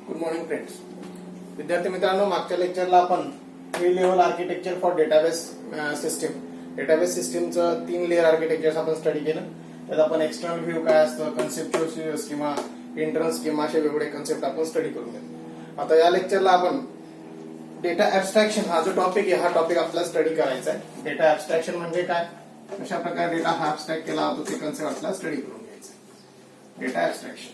Good morning friends. विद्यार्थी मित्रांनो, मागच्या लेक्चरला आपण 3 लेवल आर्किटेक्चर फॉर डेटाबेस सिस्टीमचं 3 लेअर आर्किटेक्चर आपण स्टडी केलं. त्यात आपण एक्सटर्नल व्ह्यू काय असतं, कन्सेप्च्युअल स्कीमा, इंटरनल स्कीमा असे वेगवेगळे कन्सेप्ट आपण स्टडी करून घेऊ. आता या लेक्चरला आपण डेटा ऍब्स्ट्रॅक्शन हा जो टॉपिक आहे, हा टॉपिक आपल्याला स्टडी करायचा आहे. डेटा ऍब्स्ट्रॅक्शन म्हणजे काय, कशा प्रकारे डेटा हा ऍब्स्ट्रॅक्ट केला जातो ते कन्सेप्ट आपल्याला स्टडी करून घ्यायचं आहे. Data abstraction.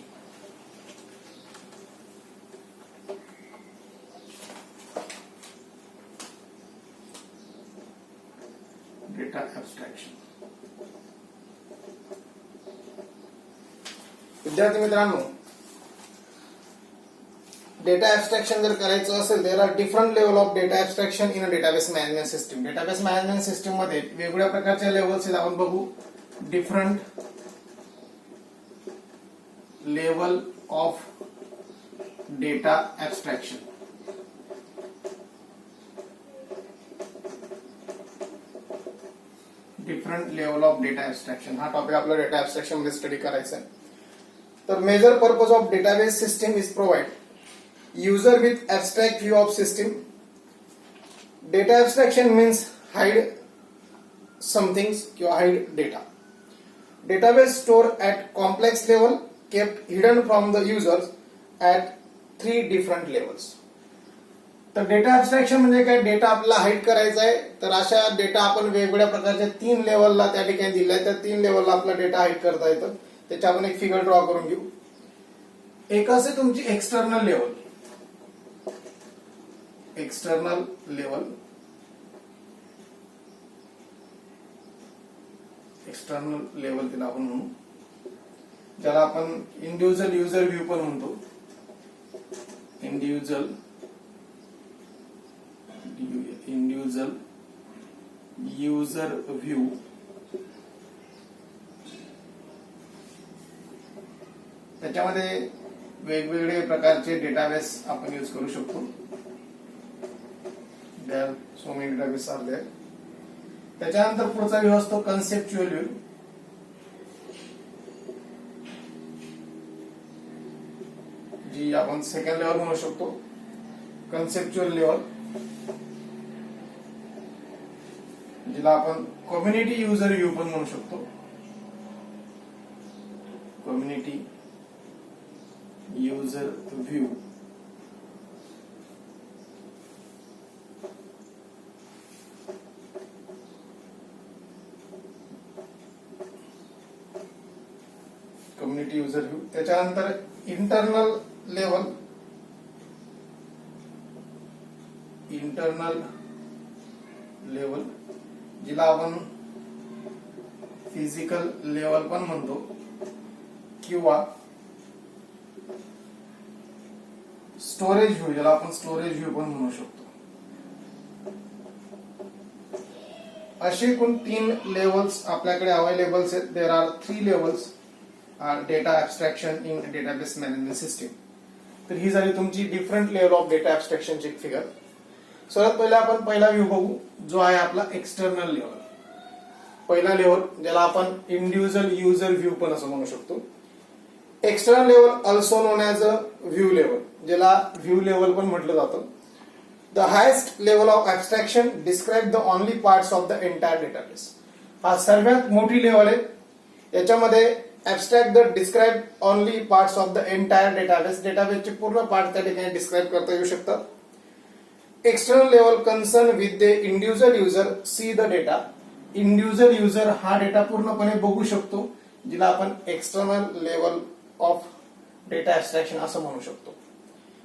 Data abstraction. विद्यार्थी मित्रांनो, डेटा ऍब्स्ट्रॅक्शन जर करायचं असेल, there are different level of data abstraction in a database management system. Database management system मध्ये वेगवेगळ्या प्रकारच्या लेवल्स आहेत. आपण बघू different level of data abstraction. Different level of data abstraction हा टॉपिक आपला डेटा ऍब्स्ट्रॅक्शन मध्ये स्टडी करायचा आहे. तर major purpose of database system is provide user with abstract view of system. Data abstraction means hide somethings किंवा hide data. Database store at complex level kept hidden from the users at 3 different levels. तर data abstraction म्हणजे काय, data आपल्याला hide करायचा आहे. तर अशा data आपण वेगवेगळ्या प्रकारच्या 3 लेवलला त्या ठिकाणी दिलाय. त्या 3 लेवलला आपला डेटा हाईड करता येतं. त्याच्या आपण एक फिगर ड्रॉ करून घेऊ. एक असे तुमची external level. External level, external level तिला आपण म्हणू, ज्याला आपण इंडिव्हिज्युअल युजर व्ह्यू पण म्हणतो. Individual user view. त्याच्यामध्ये वेगवेगळे प्रकारचे डेटाबेस आपण यूज करू शकतो. There so many database are there. त्याच्यानंतर पुढचा व्ह्यू असतो कन्सेप्च्युअल व्ह्यू. जी आपण सेकंड लेवल म्हणू शकतो. कन्सेप्च्युअल लेवल, जिला आपण कम्युनिटी युजर व्ह्यू पण म्हणू शकतो. Community user view. Community user view. त्याच्यानंतर इंटरनल लेवल. इंटरनल लेवल, जिला आपण फिजिकल लेवल पण म्हणतो किंवा स्टोरेज व्ह्यू, ज्याला आपण स्टोरेज व्ह्यू पण म्हणू शकतो. असे एकूण 3 लेवल्स आपल्याकडे अवेलेबल्स आहेत. There are 3 levels data abstraction in database management system. तर ही झाली तुमची डिफरंट लेवल ऑफ डेटा ऍब्स्ट्रॅक्शनची एक फिगर. सर्वात पहिला आपण पहिला व्ह्यू बघू, जो आहे आपला एक्सटर्नल लेवल. पहिला लेवल, ज्याला आपण इंडिव्हिज्युअल युजर व्ह्यू पण असं म्हणू शकतो. External level also known as a view level, ज्याला व्ह्यू लेवल पण म्हटलं जातं. The highest level of abstraction describe the only parts of the entire database. हा सर्वात मोठी लेवल आहे. याच्यामध्ये abstract the describe only parts of the entire database. डेटाबेसचे पूर्ण पार्ट त्या ठिकाणी डिस्क्राईब करता येऊ शकतात. External level concern with the individual user see the data. Individual user हा डेटा पूर्णपणे बघू शकतो, जिला आपण एक्सटर्नल लेवल ऑफ डेटा ऍब्स्ट्रॅक्शन असं म्हणू शकतो.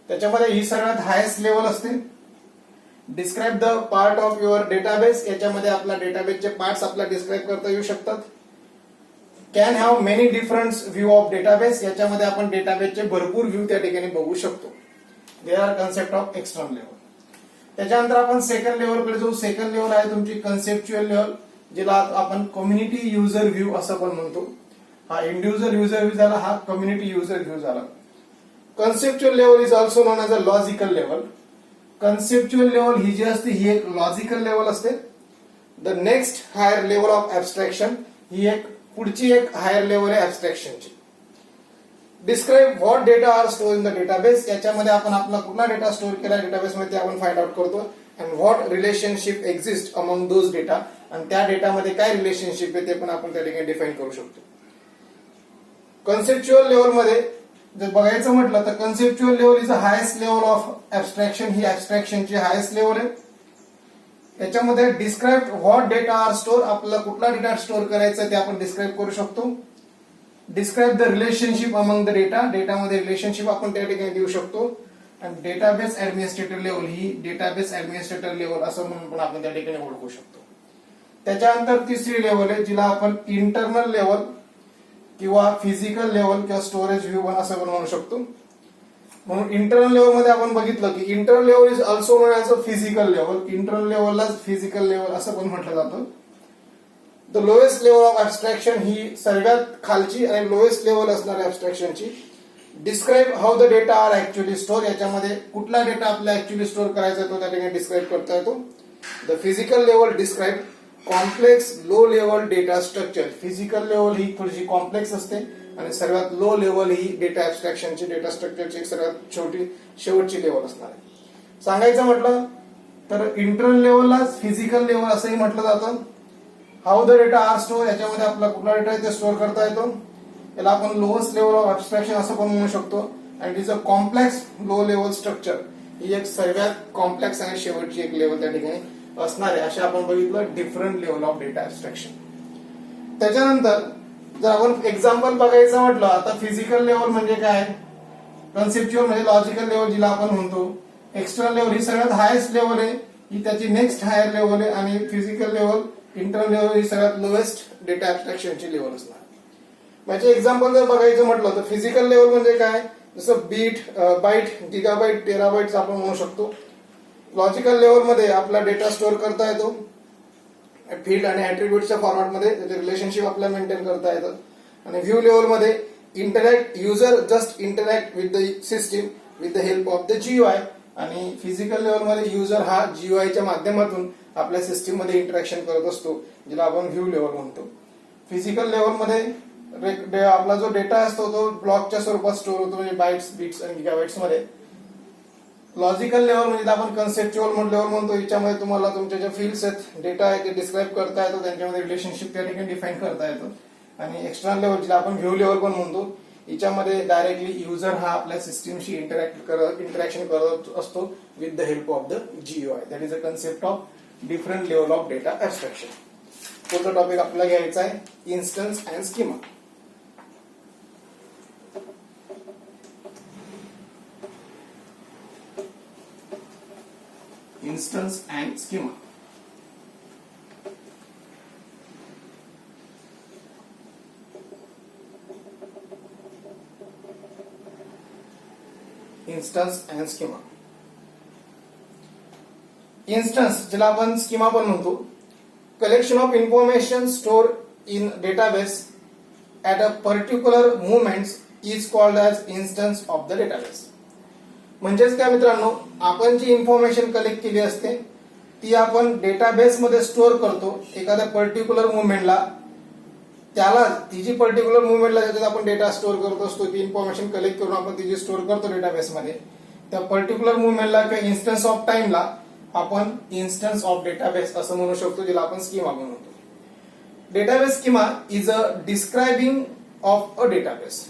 त्याच्यामध्ये ही सगळ्यात हायेस्ट लेवल असते. Describe the part of your database. याच्यामध्ये आपला डेटाबेसचे पार्ट्स आपल्याला डिस्क्राईब करता येऊ शकतात. Can have many different view of database. याच्यामध्ये आपण डेटाबेसचे भरपूर व्ह्यू त्या ठिकाणी बघू शकतो. There are concept of external level. त्याच्यानंतर आपण सेकंड लेवलकडे जाऊ. सेकंड लेवल आहे तुमची कन्सेप्च्युअल लेवल, जिला आपण कम्युनिटी युजर व्ह्यू असं पण म्हणतो. हा इंडिव्हिज्युअल युजर व्ह्यू झाला, हा कम्युनिटी युजर व्ह्यू झाला. Conceptual level is also known as a logical level. Conceptual level ही जी असते ही एक लॉजिकल लेवल असते. The next higher level of abstraction ही एक पुढची एक हायर लेवल आहे ऍब्स्ट्रॅक्शनची. Describe what data are store in the database. याच्यामध्ये आपण आपला कुठला डेटा स्टोर केला डेटाबेस मध्ये ते आपण फाइंड आउट करतो. And what relationship exist among those data, आणि त्या डेटामध्ये काय रिलेशनशिप आहे ते पण आपण त्या ठिकाणी डिफाईन करू शकतो. कन्सेप्च्युअल लेवलमध्ये जर बघायचं म्हटलं तर conceptual level is a highest level of abstraction. ही ऍबस्ट्रॅक्शनची हायेस्ट लेवल आहे. याच्यामध्ये describe what data are store, आपल्याला कुठला डेटा स्टोर करायचा ते आपण डिस्क्राईब करू शकतो. Describe the relationship among the data, डेटामध्ये रिलेशनशिप आपण त्या ठिकाणी देऊ शकतो. आणि डेटाबेस ऍडमिनिस्ट्रेटर लेवल, ही डेटाबेस ऍडमिनिस्ट्रेटर लेवल असं म्हणून पण आपण त्या ठिकाणी ओळखू शकतो. त्याच्यानंतर तिसरी लेवल आहे जिला आपण इंटरनल लेवल किंवा फिजिकल लेवल किंवा स्टोरेज व्ह्यू असं पण म्हणू शकतो. म्हणून इंटरनल लेवल मध्ये आपण बघितलं की internal level is also known as a physical level. Internal लेवलला फिजिकल लेवल असं पण म्हटलं जातं. The lowest level of abstraction, ही सर्वात खालची आणि लोएस्ट लेवल असणारी ऍबस्ट्रॅक्शनची. Describe how the data are actually store, याच्यामध्ये कुठला डेटा आपल्याला ऍक्च्युअली स्टोर करायचा तो त्या ठिकाणी डिस्क्राईब करता येतो. The physical level describe complex low level data structure. Physical level ही थोडीशी कॉम्प्लेक्स असते आणि सर्वात लो लेवल ही डेटा ऍबस्ट्रॅक्शनची, डेटा स्ट्रक्चरची सर्वात शेवटची लेवल असणार आहे. सांगायचं म्हटलं तर इंटरनल लेवलला फिजिकल लेवल असंही म्हटलं जातं. How the data are store, याच्यामध्ये आपला कुठला डेटा आहे ते स्टोर करता येतो. याला आपण लोएस्ट लेवल ऑफ ऍबस्ट्रॅक्शन असं पण म्हणू शकतो. And is a complex low level structure, ही एक सर्वात कॉम्प्लेक्स आणि शेवटची एक लेवल त्या ठिकाणी असणार आहे. अशा आपण बघितलं डिफरंट लेवल ऑफ डेटा ऍबस्ट्रॅक्शन. त्याच्यानंतर जर आपण एक्झाम्पल बघायचं म्हटलं, आता फिजिकल लेवल म्हणजे काय, कन्सेप्च्युअल म्हणजे लॉजिकल लेवल जिला आपण म्हणतो. एक्सटर्नल लेवल ही सगळ्यात हायेस्ट लेवल आहे, ही त्याची नेक्स्ट हायर लेवल आहे. आणि फिजिकल लेवल, इंटरनल लेवल ही सगळ्यात लोएस्ट डेटा ऍबस्ट्रॅक्शनची लेवल असणार. म्हणजे एक्झाम्पल जर बघायचं म्हटलं तर फिजिकल लेवल म्हणजे काय, जसं बीट, बाईट, गिगाबाईट, टेराबाईट आपण म्हणू शकतो. लॉजिकल लेवलमध्ये आपला डेटा स्टोअर करता येतो फील्ड आणि ऍट्रिब्यूटच्या फॉर्मॅटमध्ये, त्याचे रिलेशनशिप आपल्याला मेंटेन करता येतं. आणि व्ह्यू लेवलमध्ये interact, user just interact with the system with the help of the GUI. आणि फिजिकल लेवलमध्ये युजर हा जीयूआयच्या माध्यमातून आपल्या सिस्टीम मध्ये इंटरॅक्शन करत असतो, जिला आपण व्ह्यू लेवल म्हणतो. फिजिकल लेवलमध्ये आपला जो डेटा असतो तो ब्लॉकच्या स्वरूपात स्टोअर होतो, म्हणजे बाईट्स, बीट्स आणि गिगाबाईट्स मध्ये. लॉजिकल लेवल म्हणजे आपण कन्सेप्च्युअल लेवल म्हणतो, याच्यामध्ये तुम्हाला तुमचे जे फील्ड्स आहेत, डेटा आहे ते डिस्क्राईब करता येतो, त्यांच्यामध्ये रिलेशनशिप त्या ठिकाणी डिफाईन करता येतं. आणि एक्सटर्नल लेवल जिला आपण व्ह्यू लेवल पण म्हणतो, याच्यामध्ये डायरेक्टली युजर हा आपल्या सिस्टीमशी इंटरॅक्शन करत असतो with the help of the GUI. That is a concept of different level of data abstraction. पुढचा टॉपिक आपल्याला घ्यायचा आहे instance and schema. Instance and schema. Instance and schema. Instance जिला आपण स्कीमा पण म्हणतो, collection of information store in database at a particular moments is called as instance of the database. म्हणजेच काय मित्रांनो, आपण जी इन्फॉर्मेशन कलेक्ट केली असते ती आपण डेटाबेस मध्ये स्टोअर करतो एखाद्या पर्टिक्युलर मुवमेंटला. त्याला ती जी पर्टिक्युलर मुवमेंटला ज्याच्यात आपण डेटा स्टोअर करत असतो, ती इन्फॉर्मेशन कलेक्ट करून आपण ती जी स्टोअर करतो डेटाबेसमध्ये, त्या पर्टिक्युलर मुवमेंटला किंवा इन्स्टन्स ऑफ टाइमला आपण इन्स्टन्स ऑफ डेटाबेस असं म्हणू शकतो, जिला आपण स्कीमा म्हणतो. Database schema is a describing of a database.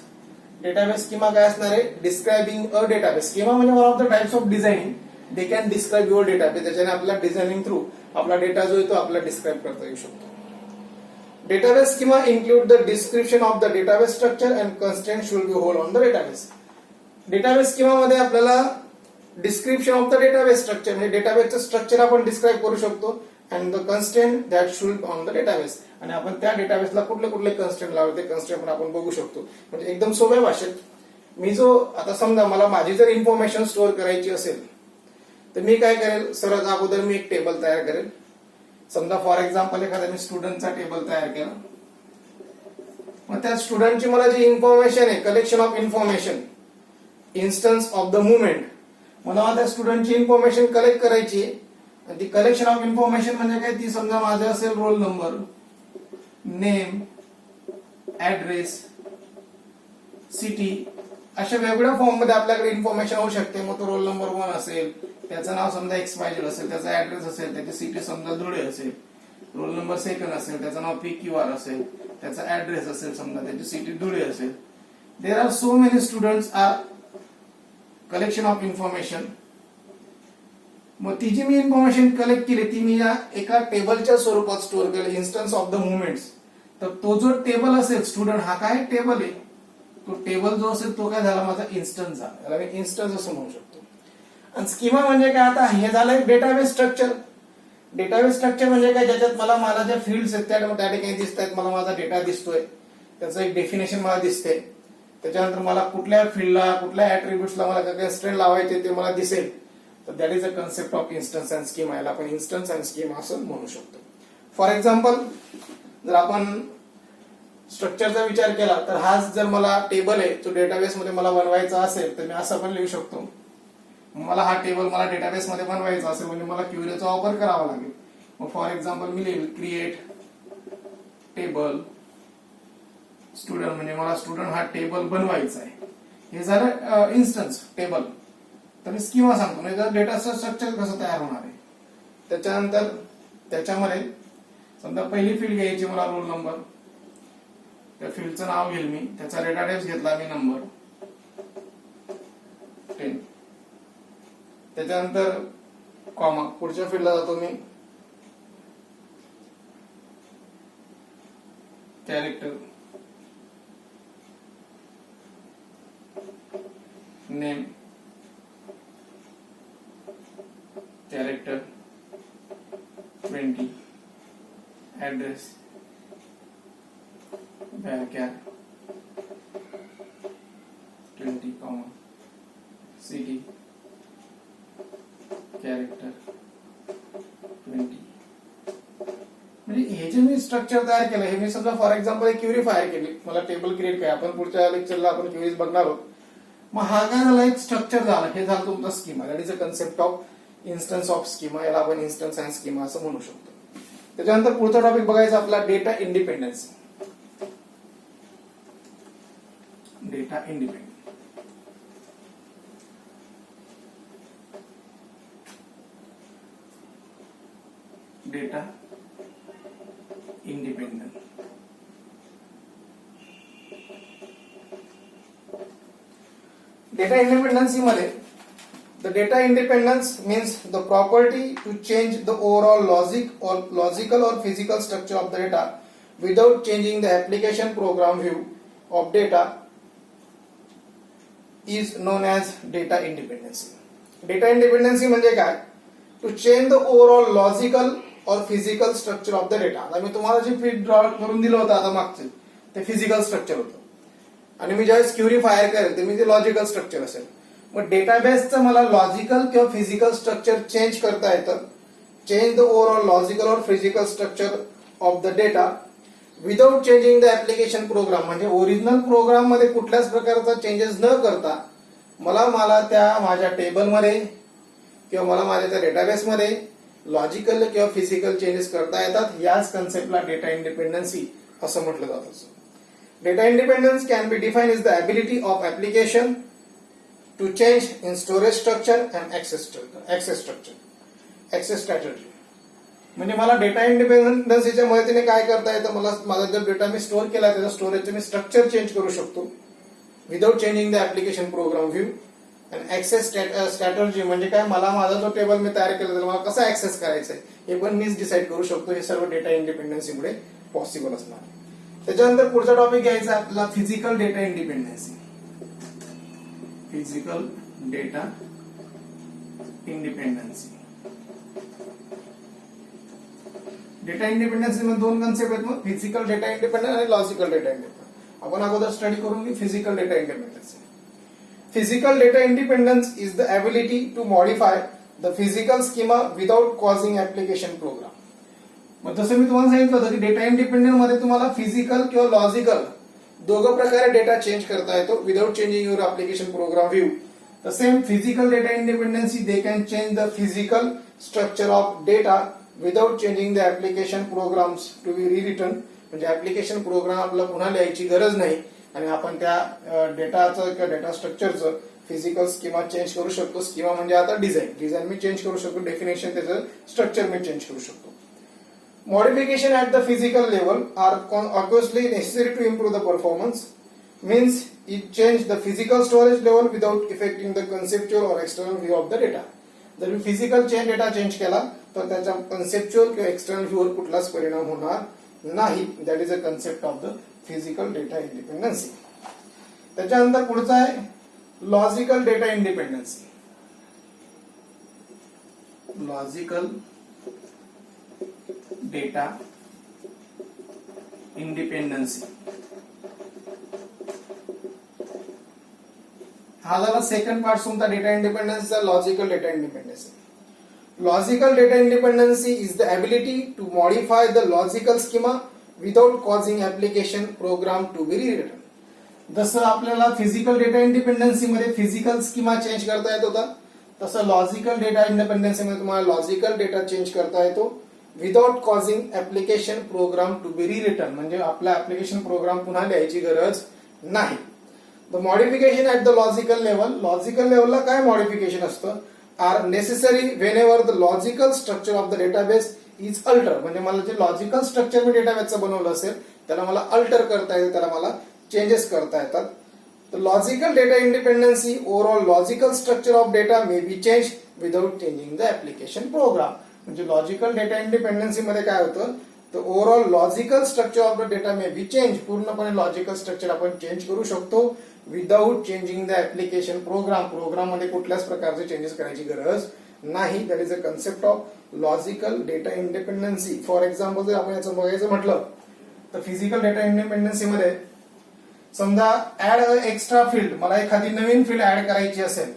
Database schema काय असणार आहे, डिस्क्रायबिंग अ डेटाबेस. स्कीमा म्हणजे one of the types of designing. They can describe your database. त्याच्याने आपल्याला डिझायनिंग थ्रू आपला डेटा जो आहे तो आपल्याला डिस्क्राईब करता येऊ शकतो. Database schema include the description of the database structure and constraint should be hold on the database. Database स्कीमामध्ये आपल्याला description of the database structure म्हणजे डेटाबेसचं स्ट्रक्चर आपण डिस्क्राईब करू शकतो, and the constraint that should on the database. आणि आपण त्या डेटाबेसला कुठले कुठले कन्स्ट्रेंट लावले ते कन्स्ट्रेंट पण आपण बघू शकतो. म्हणजे एकदम सोप्या भाषेत, मी जो आता समजा मला माझी जर इन्फॉर्मेशन स्टोअर करायची असेल तर मी काय करेल, सर्वात अगोदर मी एक टेबल तयार करेल. समजा फॉर एक्झाम्पल एखादा मी स्टुडंटचा टेबल तयार केला. मग त्या स्टुडंटची मला जी इन्फॉर्मेशन आहे, collection of information, instance of the movement, मला त्या स्टुडंटची इन्फॉर्मेशन कलेक्ट करायची. आणि ती कलेक्शन ऑफ इन्फॉर्मेशन म्हणजे काय, ती समजा माझा असेल roll number, name, address, city, अशा वेगवेगळ्या फॉर्म मध्ये आपल्याकडे इन्फॉर्मेशन होऊ शकते. मग तो रोल नंबर 1 असेल, त्याचं नाव समजा XYZ असेल, त्याचा ऍड्रेस असेल, त्याची सिटी समजा धुळे असेल. रोल नंबर 2 असेल, त्याचं नाव PQR असेल, त्याचा ऍड्रेस असेल समजा, त्याची सिटी धुळे असेल. There are so many students are collection of information. मग ती जी मी इन्फॉर्मेशन कलेक्ट केली ती मी या एका टेबलच्या स्वरूपात स्टोअर केली, इन्स्टन्स ऑफ द मुवमेंट्स. तर तो जो टेबल असेल स्टुडंट हा काय टेबल आहे, तो टेबल जो असेल तो काय झाला माझा इन्स्टन्स झाला. याला मी इन्स्टन्स असं म्हणू शकतो. आणि स्कीमा म्हणजे काय, आता हे झालं डेटाबेस स्ट्रक्चर. डेटाबेस स्ट्रक्चर म्हणजे काय, ज्याच्यात मला ज्या फील्ड्स आहेत त्या ठिकाणी दिसत आहेत, मला माझा डेटा दिसतोय, त्याचं एक डेफिनेशन मला दिसते. त्याच्यानंतर मला कुठल्या फील्डला कुठल्या ऍट्रिब्यूट्सला मला काय स्ट्रेन लावायचे ते मला दिसेल. तर that is a concept of instance and schema. याला आपण इन्स्टन्स अँड स्कीमा असं म्हणू शकतो. फॉर एक्झाम्पल जर आपण स्ट्रक्चरचा विचार केला तर हा जर मला टेबल आहे तो डेटाबेस मध्ये मला बनवायचा असेल तर मी असं पण लिहू शकतो. मला हा टेबल मला डेटाबेस मध्ये बनवायचा असेल म्हणजे मला क्वेरीचा वापर करावा लागेल. मग फॉर एक्झाम्पल मी लिहिल क्रिएट टेबल स्टुडंट, म्हणजे मला स्टुडंट हा टेबल बनवायचा आहे. हे झालं इन्स्टन्स टेबल. तर मी स्कीमा सांगतो म्हणजे डेटाचं स्ट्रक्चर कसं तयार होणार आहे. त्याच्यानंतर त्याच्यामध्ये समजा पहिली फील्ड घ्यायची मला रोल नंबर, त्या फील्डचं नाव घेईल मी, त्याचा डेटा टाइप्स घेतला मी नंबर 10. त्याच्यानंतर कॉमा, पुढच्या फील्डला जातो मी कॅरेक्टर नेम, कॅरेक्टर 20, ऍड्रेस व्याख्या 20, सिटी कॅरेक्टर 20. म्हणजे हे जे मी स्ट्रक्चर तयार केलं हे मी समजा फॉर एक्झाम्पल एक क्वेरी फायर केली, मला टेबल क्रिएट काय, आपण पुढच्या लेक्चरला आपण क्वेरीज बघणार आहोत. मग हा काय झाला एक स्ट्रक्चर झाला, हे झालं तुमचा schema. That is a concept of instance of schema. याला आपण इन्स्टन्स अँड स्कीमा असं म्हणू शकतो. त्याच्यानंतर पुढचा टॉपिक बघायचा आपला data independency. Data independence data independence data independency मध्ये the data independence means the property to change the overall logical or physical structure of the data without changing the application program view of data is known as data independency. Data independency म्हणजे काय, to change the overall logical or physical structure of the data. आता मी तुम्हाला जे field draw करून दिलं होतं आता मागचे ते फिजिकल स्ट्रक्चर होतं आणि मी ज्यावेळेस क्वेरी फायर करेल ते मी ते लॉजिकल स्ट्रक्चर असेल. मग डेटाबेसचं मला लॉजिकल किंवा फिजिकल स्ट्रक्चर चेंज करता येतं. चेंज द ओव्हरऑल लॉजिकल और physical structure of the data without changing the application program. म्हणजे ओरिजिनल प्रोग्राम मध्ये कुठल्याच प्रकारचा चेंजेस न करता मला त्या माझ्या टेबलमध्ये किंवा मला माझ्या त्या डेटाबेसमध्ये लॉजिकल किंवा फिजिकल चेंजेस करता येतात. याच कन्सेप्टला डेटा इंडिपेंडन्सी असं म्हटलं जातं. Data independence can be define is the ability of application to change in storage structure and access strategy. म्हणजे मला डेटा इंडिपेंडन्सीच्या मदतीने काय करता येतं, मला माझा जर डेटा मी स्टोअर केला त्याचा स्टोरेजचे मी स्ट्रक्चर चेंज करू शकतो without changing the application program view. आणि ऍक्सेस स्ट्रॅटर्जी म्हणजे काय, मला माझा जो टेबल मी तयार केला त्याला मला कसा ऍक्सेस करायचा आहे हे पण मीच डिसाईड करू शकतो. हे सर्व डेटा इंडिपेंडन्सीमुळे पॉसिबल असणार. त्याच्यानंतर पुढचा टॉपिक घ्यायचा आपला physical data independency. Physical data independency. Data independency मध्ये दोन कन्सेप्ट आहेत, मग फिजिकल डेटा इंडिपेंडन्स आणि लॉजिकल डेटा इंडिपेंडन्स. आपण अगोदर स्टडी करून घेऊ physical data independency. Physical data independence is the ability to modify the physical schema without causing application program. मग जसं मी तुम्हाला सांगितलं होतं की डेटा इंडिपेंडन्स मध्ये तुम्हाला फिजिकल किंवा लॉजिकल दोघं प्रकारे डेटा चेंज करता येतो without changing your application program view. The same physical data independency they can change the physical structure of data without changing the application programs to be return. म्हणजे application program आपला पुन्हा लिहायची गरज नाही आणि आपण त्या डेटाचं किंवा डेटा स्ट्रक्चरचं फिजिकल स्कीमा चेंज करू शकतो. स्कीमा म्हणजे आता डिझाईन मी चेंज करू शकतो, डेफिनेशन त्याचं स्ट्रक्चर मी चेंज करू शकतो. Modification at the physical level are obviously necessary to improve the performance. Means it change the physical storage level without affecting the conceptual or external view of the data. जर मी physical data change केला तर त्याच्या conceptual किंवा external viewer कुठलाच परिणाम होणार नाही. That is a concept of the physical data independency. त्याच्यानंतर पुढचा आहे logical data independency. Logical data independency हा झाला सेकंड पार्ट तुमचा डेटा इंडिपेंडन्सीचा. Logical data independency. Logical data independency is the ability to modify the logical schema without causing application program to be written. जसं आपल्याला physical data independency मध्ये physical schema change करता येत होता, तसं लॉजिकल डेटा इंडिपेंडन्सी मध्ये तुम्हाला लॉजिकल डेटा चेंज करता येतो without causing application program to be written. म्हणजे आपला ऍप्लिकेशन प्रोग्राम पुन्हा लिहायची गरज नाही. The modification at the logical level. Logical लेवलला काय मॉडिफिकेशन असतं? Are necessary whenever the logical structure of the database is alter. म्हणजे मला जे लॉजिकल स्ट्रक्चर मी डेटाबेसचं बनवलं असेल त्याला मला अल्टर करता येतं, त्याला मला चेंजेस करता येतात. The logical data independency overall logical structure of data may be change without changing the application program. म्हणजे लॉजिकल डेटा इंडिपेंडन्सी मध्ये काय होतं तर overall logical structure of the data may be change. पूर्णपणे लॉजिकल स्ट्रक्चर आपण change करू शकतो without changing the application program. Program मध्ये कुठल्याच प्रकारचे चेंजेस करायची गरज नाही. That is a concept of logical data independency. For example जर आपण याचं बघायचं म्हटलं तर फिजिकल डेटा इंडिपेंडन्सी मध्ये समजा ऍड एक्स्ट्रा फील्ड, मला एखादी नवीन फील्ड ऍड करायची असेल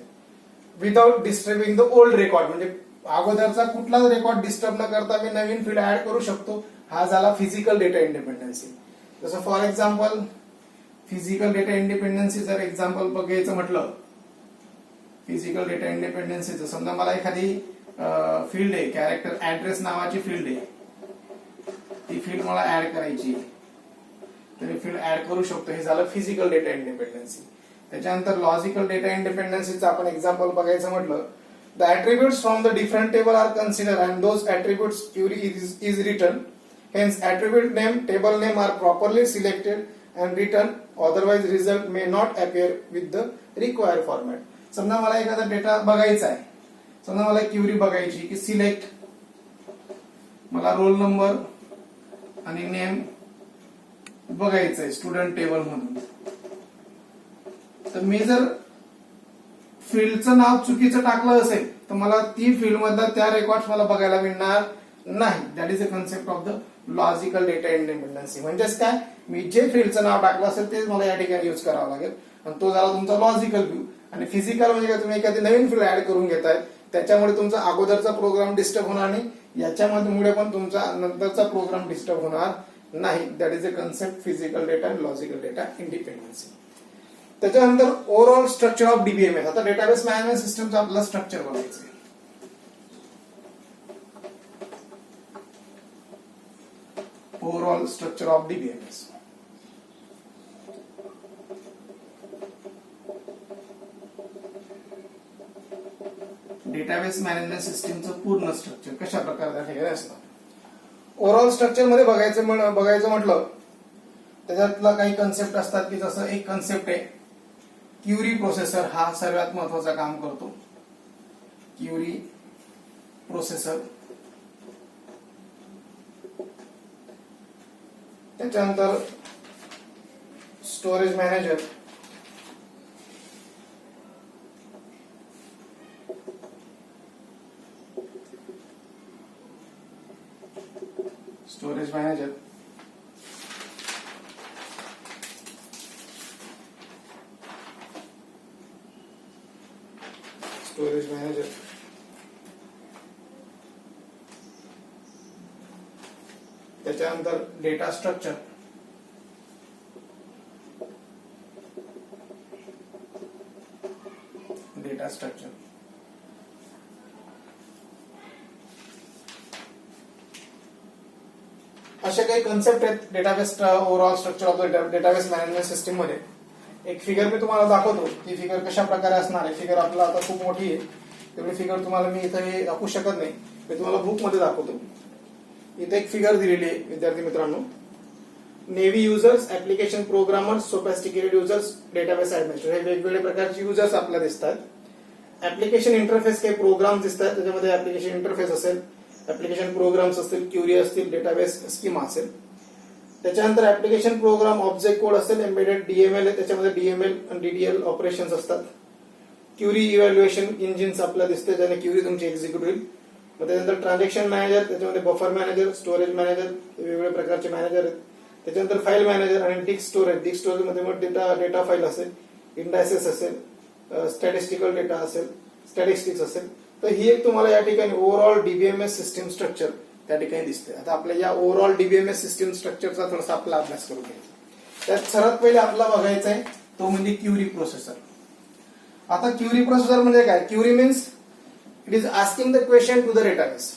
without disturbing the old record. म्हणजे अगोदरचा कुठलाच रेकॉर्ड डिस्टर्ब न करता मी नवीन फील्ड ऍड करू शकतो. हा झाला फिजिकल डेटा इंडिपेंडन्सी. जसं for example physical data independency जर एक्झाम्पल बघायचं म्हटलं फिजिकल डेटा इंडिपेंडन्सीचं, समजा मला एखादी फील्ड आहे, कॅरेक्टर ऍड्रेस नावाची फील्ड आहे, ती फील्ड मला ऍड करायची, तर मी फील्ड ऍड करू शकतो. हे झालं फिजिकल डेटा इंडिपेंडन्सी. त्याच्यानंतर लॉजिकल डेटा इंडिपेंडन्सीचं आपण एक्झाम्पल बघायचं म्हटलं, the attributes from the different table are consider and those attributes query is written. Hence attribute name, table name are properly selected and written, otherwise result may not appear with the required format. समजा मला एखादा data बघायचा आहे, समजा मला Curie बघायची की select, मला रोल नंबर आणि नेम बघायचं आहे स्टुडंट टेबल म्हणून. तर मी जर फील्डचं नाव चुकीचं टाकलं असेल तर मला ती फील्ड मधला त्या रेकॉर्ड मला बघायला मिळणार नाही. That is a concept of the logical data independency. म्हणजेच काय, मी जे फील्डचं नाव टाकलं असेल तेच मला या ठिकाणी युज करावं लागेल आणि तो झाला तुमचा लॉजिकल व्ह्यू. आणि फिजिकल म्हणजे काय, तुम्ही एखादी नवीन फील्ड ऍड करून घेताय, त्याच्यामुळे तुमचा अगोदरचा प्रोग्राम डिस्टर्ब होणार नाही, याच्यामुळे पण तुमचा नंतरचा प्रोग्राम डिस्टर्ब होणार नाही. That is a concept physical data and logical data independency. त्याच्यानंतर ओव्हरऑल स्ट्रक्चर ऑफ डीबीएमएस. आता डेटाबेस मॅनेजमेंट सिस्टमचं आपलं स्ट्रक्चर बघायचं. Overall structure of DBMS. Database management सिस्टीमचं पूर्ण स्ट्रक्चर कशा प्रकारे त्या ठिकाणी असणार. ओव्हरऑल स्ट्रक्चर मध्ये बघायचं म्हटलं त्याच्यातला काही कन्सेप्ट असतात की जसं एक कन्सेप्ट आहे क्युरी प्रोसेसर. हा सर्वात महत्वाचं काम करतो. Query processor. त्याच्यानंतर storage manager. Storage manager. Storage manager. त्याच्यानंतर डेटा स्ट्रक्चर. Data structure. अशा काही कन्सेप्ट आहेत database overall structure of the database management system मध्ये. एक फिगर मी तुम्हाला दाखवतो. ती फिगर कशा प्रकारे असणार आहे. फिगर आपला आता खूप मोठी आहे, तेवढी फिगर तुम्हाला मी इथे दाखवू शकत नाही. मी तुम्हाला बुक मध्ये दाखवतो. इथे एक फिगर दिलेली आहे विद्यार्थी मित्रांनो. Navy users, application programmers, sophisticated users, database administrator हे वेगवेगळे प्रकारचे युजर्स आपल्याला दिसतात. ऍप्लिकेशन इंटरफेस काही प्रोग्राम दिसतात, त्याच्यामध्ये ऍप्लिकेशन इंटरफेस असेल, ऍप्लिकेशन प्रोग्राम्स असतील, क्युरी असतील, डेटाबेस स्कीमा असेल. त्याच्यानंतर ऍप्लिकेशन प्रोग्राम ऑब्जेक्ट कोड असेल, एम्बेडेड डीएमएल आहे, त्याच्यामध्ये डीएमएल आणि डीडीएल ऑपरेशन्स असतात. क्युरी इव्हॅल्युएशन इंजिन्स आपल्याला दिसते, ज्याने क्युरी तुमची एक्झिक्यूट होईल. मग त्याच्यानंतर ट्रान्झॅक्शन मॅनेजर, त्याच्यामध्ये बफर मॅनेजर, स्टोरेज मॅनेजर, वेगवेगळ्या प्रकारचे मॅनेजर आहेत. त्याच्यानंतर फाईल मॅनेजर आणि डिस्क स्टोरेज. डिस्क स्टोरेज मध्ये मग डेटा फाईल असेल, इंडायसेस असेल, स्टॅटिस्टिकल डेटा असेल, स्टॅटिस्टिक्स असेल. तर ही एक तुम्हाला या ठिकाणी ओव्हरऑल डीबीएमएस सिस्टीम स्ट्रक्चर त्या ठिकाणी दिसते. आता आपल्या या ओव्हरऑल डीबीएमएस सिस्टीम स्ट्रक्चरचा थोडासा आपला अभ्यास करून घ्यायचा. त्यात सर्वात पहिले आपला बघायचा आहे तो म्हणजे क्युरी प्रोसेसर. आता क्युरी प्रोसेसर म्हणजे काय? Query means it is asking the question to the database.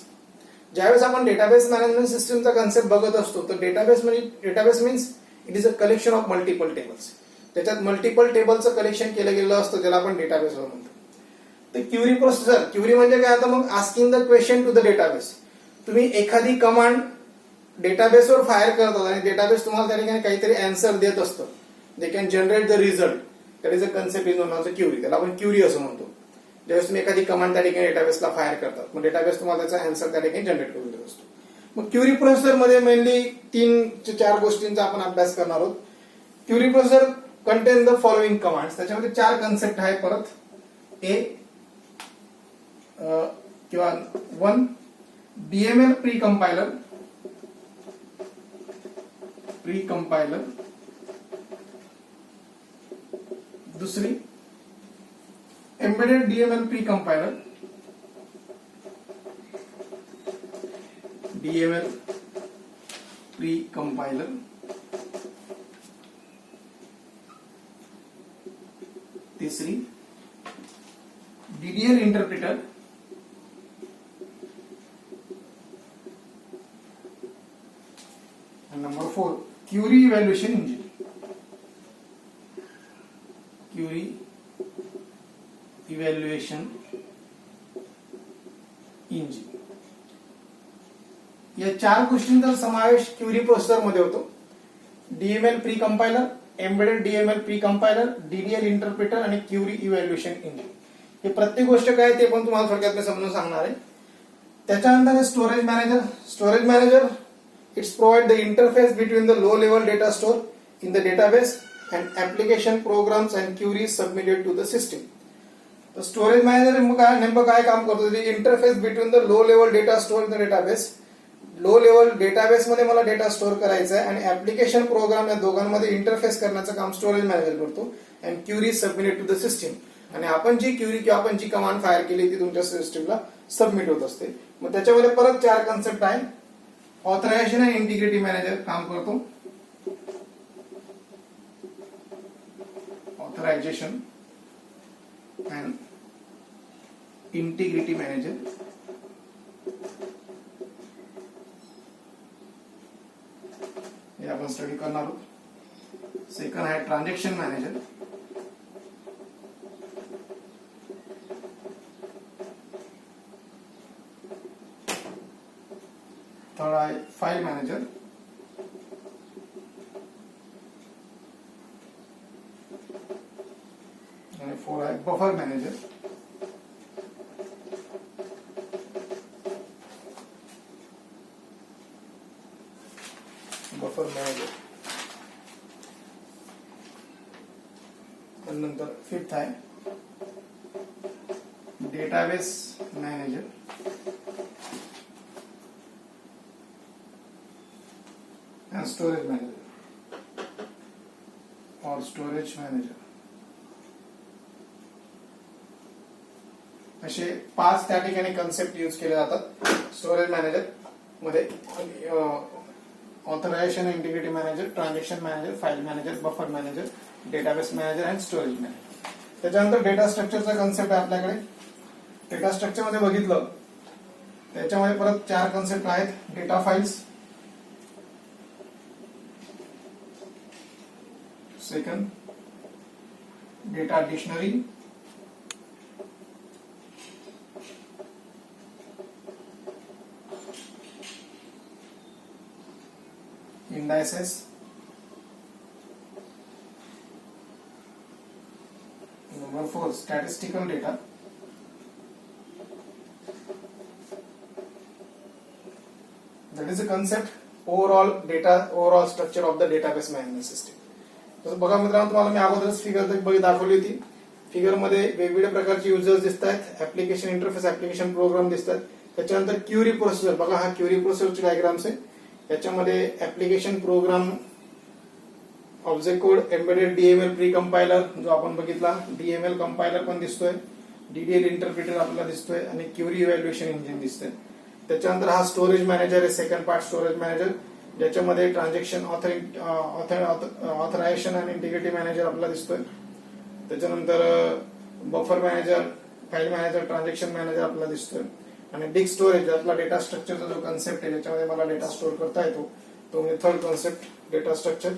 ज्यावेळेस आपण डेटाबेस मॅनेजमेंट सिस्टीमचा कन्सेप्ट बघत असतो तर database means it is a collection of multiple tables. त्याच्यात मल्टिपल टेबलचं कलेक्शन केलं गेलं असतं, ज्याला आपण डेटाबेस म्हणतो. तर क्युरी प्रोसेसर, क्युरी म्हणजे काय? आता मग asking the question to the database. तुम्ही एखादी कमांड डेटाबेसवर फायर करतात आणि डेटाबेस तुम्हाला त्या ठिकाणी काहीतरी अँसर देत असतं. They can generate the result. That is a concept is known as query. त्याला आपण क्युरी असं म्हणतो. ज्यावेळेस तुम्ही एखादी कमांड त्या ठिकाणी डेटाबेसला फायर करतात, मग डेटाबेस तुम्हाला त्याचा अँसर त्या ठिकाणी जनरेट करून देत असतो. मग क्युरी प्रोसेसर मध्ये मेनली 3 ते 4 गोष्टींचा आपण अभ्यास करणार आहोत. Query processor contain the following commands. त्याच्यामध्ये 4 कन्सेप्ट आहे. परत ए किंवा 1 डीएमएल प्री कंपायलर. दुसरी एम्बेडेड डीएमएल प्री कंपायलर. तिसरी DDL interpreter. Number 4 query evaluation engine. या 4 गोष्टींचा समावेश क्युरी प्रोसेसर मध्ये होतो. DML pre compiler, embedded DML pre compiler, DDL interpreter आणि क्युरी इव्हॅल्युएशन इंजिन. हे प्रत्येक गोष्ट काय ते पण तुम्हाला थोडक्यात मी समजून सांगणार आहे. त्याच्यानंतर storage manager it's provide the interface between the low level data store in the database and application programs and queries submitted to the system. तर स्टोरेज मॅनेजर नेमकं काय काम करतो? Interface between the low level data store in the database. Low level database मध्ये मला data store करायचा आहे आणि ऍप्लिकेशन प्रोग्राम या दोघांमध्ये इंटरफेस करण्याचं काम स्टोरेज मॅनेजर करतो. And query submitted to the system. आणि आपण जी क्युरी किंवा आपण जी कमांड फायर केली ती तुमच्या सिस्टीमला सबमिट होत असते. मग त्याच्यामध्ये परत 4 कन्सेप्ट आहे. ऑथरायझेशन अँड इंटिग्रिटी मॅनेजर काम करतो. Authorisation and integrity manager. हे आपण स्टडी करणार आहोत. सेकंड आहे ट्रान्झॅक्शन मॅनेजर. थर्ड आहे फाईल मॅनेजर. आणि 4 आहे बफर मॅनेजर. नंतर 5th आहे database manager. and storage manager or storage manager. असे 5 त्या ठिकाणी कन्सेप्ट यूज केले जातात स्टोरेज मॅनेजर मध्ये. Authorisation integrity manager, transaction manager, file manager, buffer manager, database manager and storage manager. त्याच्यानंतर डेटा स्ट्रक्चरचा कन्सेप्ट आहे आपल्याकडे. डेटा स्ट्रक्चर मध्ये बघितलं त्याच्यामध्ये परत 4 कन्सेप्ट आहेत. Data files, Second, data dictionary. Indices. Number 4, statistical data. That is the concept, overall structure of the database management system. तर बघा मित्रांनो, तुम्हाला मी अगोदरच फिगर दाखवली होती. फिगर मध्ये वेगवेगळ्या प्रकारचे युजर्स दिसत आहेत, ऍप्लिकेशन इंटरफेस, ऍप्लिकेशन प्रोग्राम दिसतात. त्याच्यानंतर क्युरी प्रोसेसर, बघा हा क्युरी प्रोसेसरचे डायग्राम्स आहे. याच्यामध्ये application program, object code, embedded DML pre compiler जो आपण बघितला, डीएमएल कंपायलर पण दिसतोय, डीडीएल इंटरप्रिटर आपल्याला दिसतोय आणि क्युरी इव्हॅल्युएशन इंजिन दिसतंय. त्याच्यानंतर हा स्टोरेज मॅनेजर आहे, सेकंड पार्ट स्टोरेज मॅनेजर, ज्याच्यामध्ये ट्रान्झॅक्शन ऑथरायझेशन आणि इंटिग्रिटी मॅनेजर आपल्याला दिसतोय. त्याच्यानंतर buffer manager, file manager, transaction manager आपल्याला दिसतोय. आणि डिस्क स्टोरेज, आपला डेटा स्ट्रक्चरचा जो कन्सेप्ट आहे ज्याच्यामध्ये मला डेटा स्टोअर करता येतो, तो म्हणजे थर्ड कन्सेप्ट डेटा स्ट्रक्चर,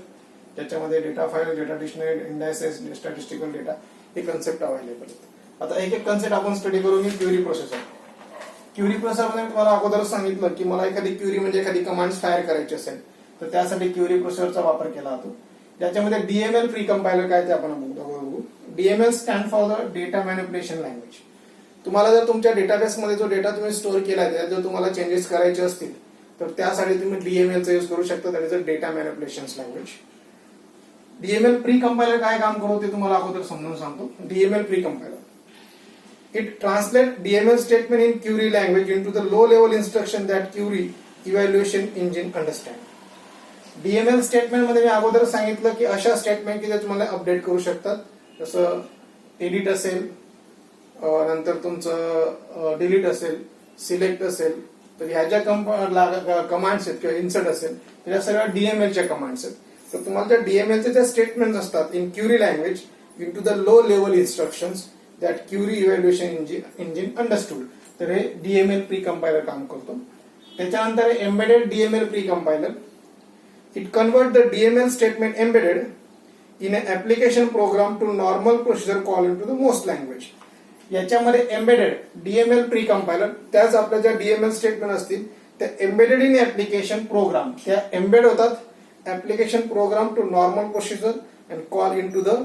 ज्याच्यामध्ये data file, data dictionary, indices, statistical data हे कन्सेप्ट अवेलेबल आहेत. आता एक एक कन्सेप्ट आपण स्टडी करून क्युरी प्रोसेसर. क्युरी प्रोसेसरमध्ये तुम्हाला अगोदरच सांगितलं की मला एखादी क्युरी म्हणजे एखादी कमांड फायर करायची असेल तर त्यासाठी क्युरी प्रोसेसरचा वापर केला जातो. ज्याच्यामध्ये डीएमएल प्री कंपायलर काय ते आपण बघू. DML stand for the data manipulation language. तुम्हाला जर तुमच्या डेटाबेसमध्ये जो डेटा तुम्ही स्टोअर केला त्यात जर तुम्हाला चेंजेस करायचे असतील तर त्यासाठी तुम्ही डीएमएलचा यूज करू शकता. That is a data manipulation language. DML pre compiler काय काम करतो ते तुम्हाला अगोदर समजून सांगतो. DML pre compiler, it translates DML statement in query language into the low-level instruction that query evaluation engine understand. DML statement मध्ये मी अगोदर सांगितलं की अशा स्टेटमेंट की जे तुम्हाला अपडेट करू शकतात, जसं एडिट असेल, नंतर तुमचं डिलीट असेल, सिलेक्ट असेल, तर ह्या ज्या कमांड्स आहेत किंवा इन्सर्ट असेल तर या सगळ्या डीएमएलच्या कमांड्स आहेत. तर तुम्हाला त्या डीएमएलचे ज्या स्टेटमेंट असतात in query language in to the low level instructions that query evaluation engine understood, तर हे डीएमएल प्री कंपायलर काम करतो. त्याच्यानंतर embedded DML pre compiler, it convert the DML statement embedded in a application program to normal procedure call in to the most language. याच्यामध्ये embedded DML pre compiler, त्याच आपल्या ज्या DML statement असतील त्या embedded in application program, त्या embed होतात application program to normal procedure and call in to the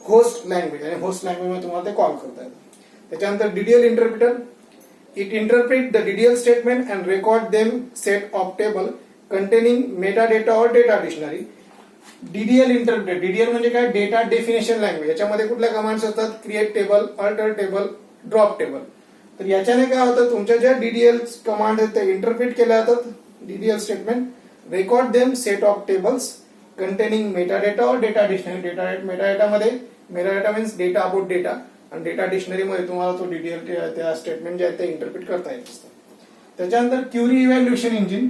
host language, आणि host language मध्ये तुम्हाला ते कॉल करता येतं. त्याच्यानंतर DDL interpreter, it interpret the DDL statement and record them set of table containing meta data और data dictionary. DDL interpreter, DDL म्हणजे काय, डेटा डेफिनेशन लँग्वेज. याच्यामध्ये कुठल्या कमांड्स असतात, create table, alter table, drop table. तर याच्याने काय होतं, तुमच्या ज्या डीडीएल कमांड आहेत त्या इंटरप्रिट केल्या जातात, DDL statement, record them set of tables containing meta data और डेटा डिक्शनरी. मेटा डेटा मध्ये, Meta data means data about data, आणि डेटा डिक्शनरी मध्ये तुम्हाला तो डीडीएल त्या स्टेटमेंट जे आहेत ते इंटरप्रिट करता येत असतं. त्याच्यानंतर क्युरी इव्हॅल्युएशन इंजिन,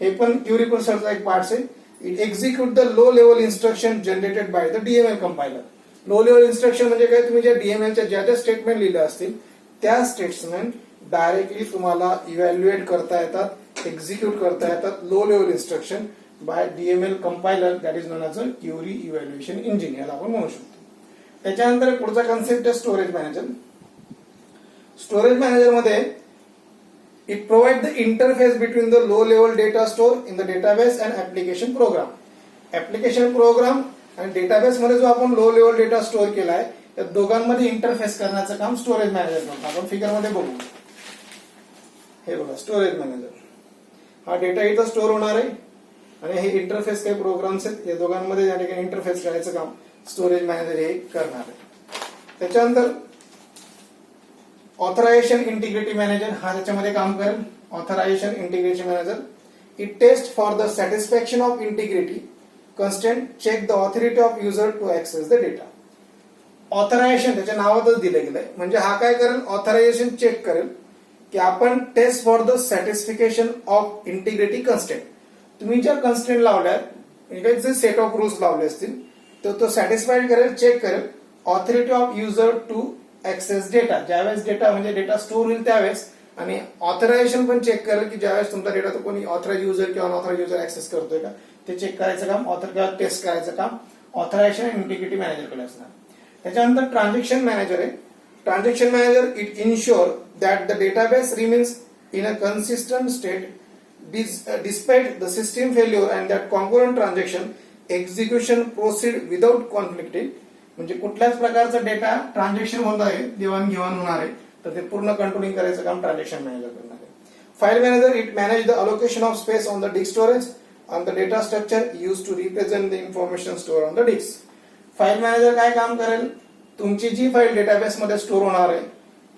हे पण क्युरी प्रोसेसरचा एक पार्ट आहे. It execute the low level instruction generated by the DML compiler. Low level instruction म्हणजे काय, तुम्ही ज्या डीएमएलच्या ज्या ज्या स्टेटमेंट लिहिल्या असतील त्या स्टेटमेंट डायरेक्टली तुम्हाला इव्हॅल्युएट करता येतात, एक्झिक्यूट करता येतात. Low level instruction by DML compiler, that is known as a query evaluation engine, याला आपण म्हणू शकतो. त्याच्यानंतर पुढचा कन्सेप्ट आहे स्टोरेज मॅनेजर. स्टोरेज मॅनेजर मध्ये it provide the interface between the low level data store in the database and application program. Application program आणि database मध्ये जो आपण लो लेवल डेटा स्टोअर केलाय त्या दोघांमध्ये इंटरफेस करण्याचं काम स्टोरेज मॅनेजर करतो. आपण फिगर मध्ये बघू. हे बघा स्टोरेज मॅनेजर, हा डेटा इथं स्टोअर होणार आहे आणि हे इंटरफेस काही प्रोग्राम्स आहेत, या दोघांमध्ये या ठिकाणी इंटरफेस करायचं काम स्टोरेज मॅनेजर हे करणार आहे. त्याच्यानंतर ऑथरायझेशन इंटिग्रिटी मॅनेजर, हा त्याच्यामध्ये काम करेल. Authorization integrity manager, it test for the satisfaction of integrity constant, check the authority of user to access the data. Authorization त्याच्या नावातच दिलं गेलंय, म्हणजे हा काय करेल, ऑथरायझेशन चेक करेल की आपण test for the satisfaction of integrity constant, तुम्ही ज्या कन्स्टंट लावल्यात जे सेट ऑफ रूल्स लावले असतील तर तो सॅटिस्फाईड करेल, चेक करेल. Authority of user to access data, ज्यावेळेस डेटा म्हणजे डेटा स्टोअर होईल त्यावेळेस, आणि ऑथरायझेशन पण चेक करेल की ज्यावेळेस तुमचा डेटा तो कोणी ऑथराइज युजर किंवा अनऑथराइज युजर ऍक्सेस करतोय का ते चेक करायचं काम, ऑथर किंवा टेस्ट करायचं काम ऑथरायझेशन आणि इंटिग्रिटी मॅनेजरकडे असणार. त्याच्यानंतर ट्रान्झॅक्शन मॅनेजर आहे. Transaction manager it ensure that the database remains in a consistent state despite the system failure and that concurrent transaction execution proceed without conflicting. म्हणजे कुठल्याच प्रकारचा डेटा ट्रान्झॅक्शन होणार आहे, देवाणघेवाण होणार आहे, तर ते पूर्ण कंट्रोलिंग करायचं काम ट्रान्झॅक्शन मॅनेजर करणार आहे. File manager it manage the allocation of space on the disk storage on the data structure use to represent the information store on the disk. File manager काय काम करेल, तुमची जी फाईल डेटाबेस मध्ये store होणार आहे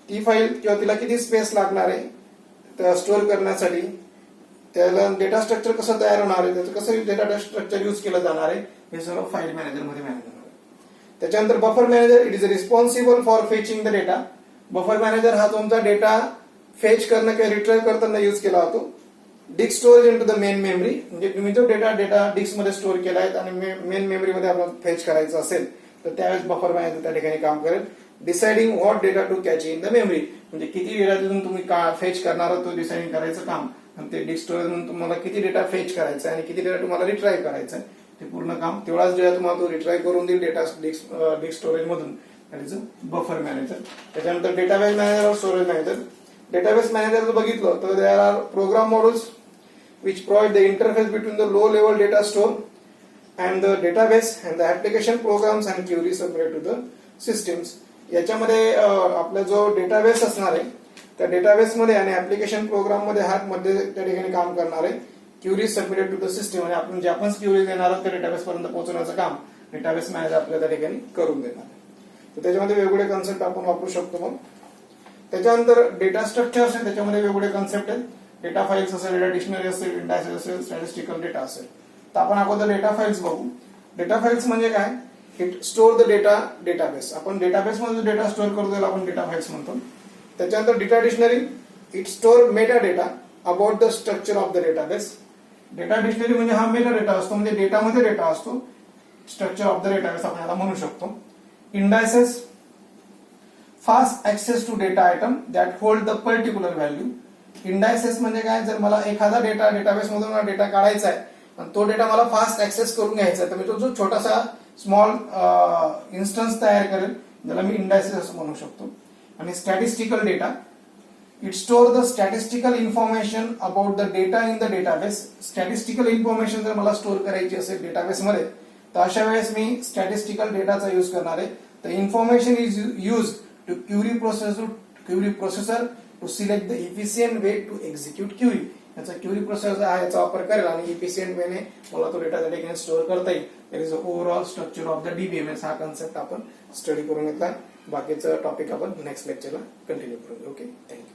ती फाईल किंवा तिला किती स्पेस लागणार आहे स्टोअर करण्यासाठी, त्याला डेटा स्ट्रक्चर कसं तयार होणार आहे, त्याचं कसं डेटा स्ट्रक्चर यूज केलं जाणार आहे, हे सगळं फाईल मॅनेजर मध्ये मॅनेज होणार आहे. त्याच्यानंतर buffer manager it is responsible for fetching the data. Buffer manager हा तुमचा डेटा फेच करणं किंवा रिट्राईव्ह करताना यूज केला जातो. Disk storage in to the main memory, म्हणजे तुम्ही जो डेटा डिस्क मध्ये स्टोअर केला आहे आणि मेन मेमरीमध्ये आपल्याला फेच करायचं असेल तर त्यावेळेस बफर मॅनेजर त्या ठिकाणी काम करेल. Deciding what data to cache in the memory, म्हणजे किती डेटा तिथून तुम्ही फेच करणार तो डिसाइडिंग करायचं काम, आणि ते डिस्क स्टोरेज म्हणून तुम्हाला किती डेटा फेच करायचा आहे आणि किती डेटा तुम्हाला रिट्राईव्ह करायचा आहे ते पूर्ण काम, तेवढाच डेटा तुम्हाला तो रिट्राईव्ह करून देईल डेटा डिस्क स्टोरेज मधून. That is buffer manager. त्याच्यानंतर डेटाबेस मॅनेजर और स्टोरेज मॅनेजर. डेटाबेस मॅनेजर जर बघितलं तर there are program modules which provide the interface between the low level data store and the database and the application programs and queries separate to the systems. याच्यामध्ये आपला जो database असणार आहे त्या database मध्ये आणि ऍप्लिकेशन प्रोग्राम मध्ये हा मध्ये त्या ठिकाणी काम करणार आहे. Queries submitted to the system, आणि आपण जे आपण क्युरीज देणार आहोत त्या डेटाबेस पर्यंत पोहोचवण्याचं काम डेटाबेस मॅनेजर आपल्याला त्या ठिकाणी करून देणार आहे. तर त्याच्यामध्ये वेगवेगळे कन्सेप्ट आपण वापरू शकतो. मग त्याच्यानंतर डेटा स्ट्रक्चर असेल, त्याच्यामध्ये वेगवेगळे कन्सेप्ट आहेत. डेटा फाईल्स असेल, डेटा डिक्शनरी असेल, इंडायसेस असेल, स्टॅटिस्टिकल डेटा असेल. तर आपण अगोदर डेटा फाईल्स बघू. डेटा फाईल्स म्हणजे काय, it store the data database. आपण डेटाबेस मध्ये जो डेटा स्टोअर करतो त्याला आपण डेटा फाईल्स म्हणतो. त्याच्यानंतर data dictionary it store Meta data about the structure of the database. Data dictionary म्हणजे हा मेटा डेटा असतो, म्हणजे डेटामध्ये डेटा असतो, स्ट्रक्चर ऑफ द डेटाबेस आपण याला म्हणू शकतो. Indices fast access to data item that hold the particular value. Indices म्हणजे काय, जर मला एखादा डेटाबेस मधून डेटा काढायचा आहे आणि तो डेटा मला फास्ट ऍक्सेस करून घ्यायचा आहे, तर मी तो जो छोटासा स्मॉल इन्स्टन्स तयार करेल ज्याला मी इंडायसेस असं म्हणू शकतो. आणि statistical data it store the statistical information about the data in the database. Statistical information जर मला स्टोअर करायची असेल डेटाबेसमध्ये तर अशा वेळेस मी स्टॅटिस्टिकल डेटाचा यूज करणार आहे. The information is use to query processor to select the efficient way to execute query. याचा क्युरी प्रोसेसर याचा वापर करेल आणि इफिशियंट वेने मला तो डेटा त्या ठिकाणी स्टोअर करता येईल. That is overall structure of the DBMS. हा कन्सेप्ट आपण स्टडी करून घेतला. बाकीचं टॉपिक आपण नेक्स्ट लेक्चरला कंटिन्यू करू. Okay, thank you.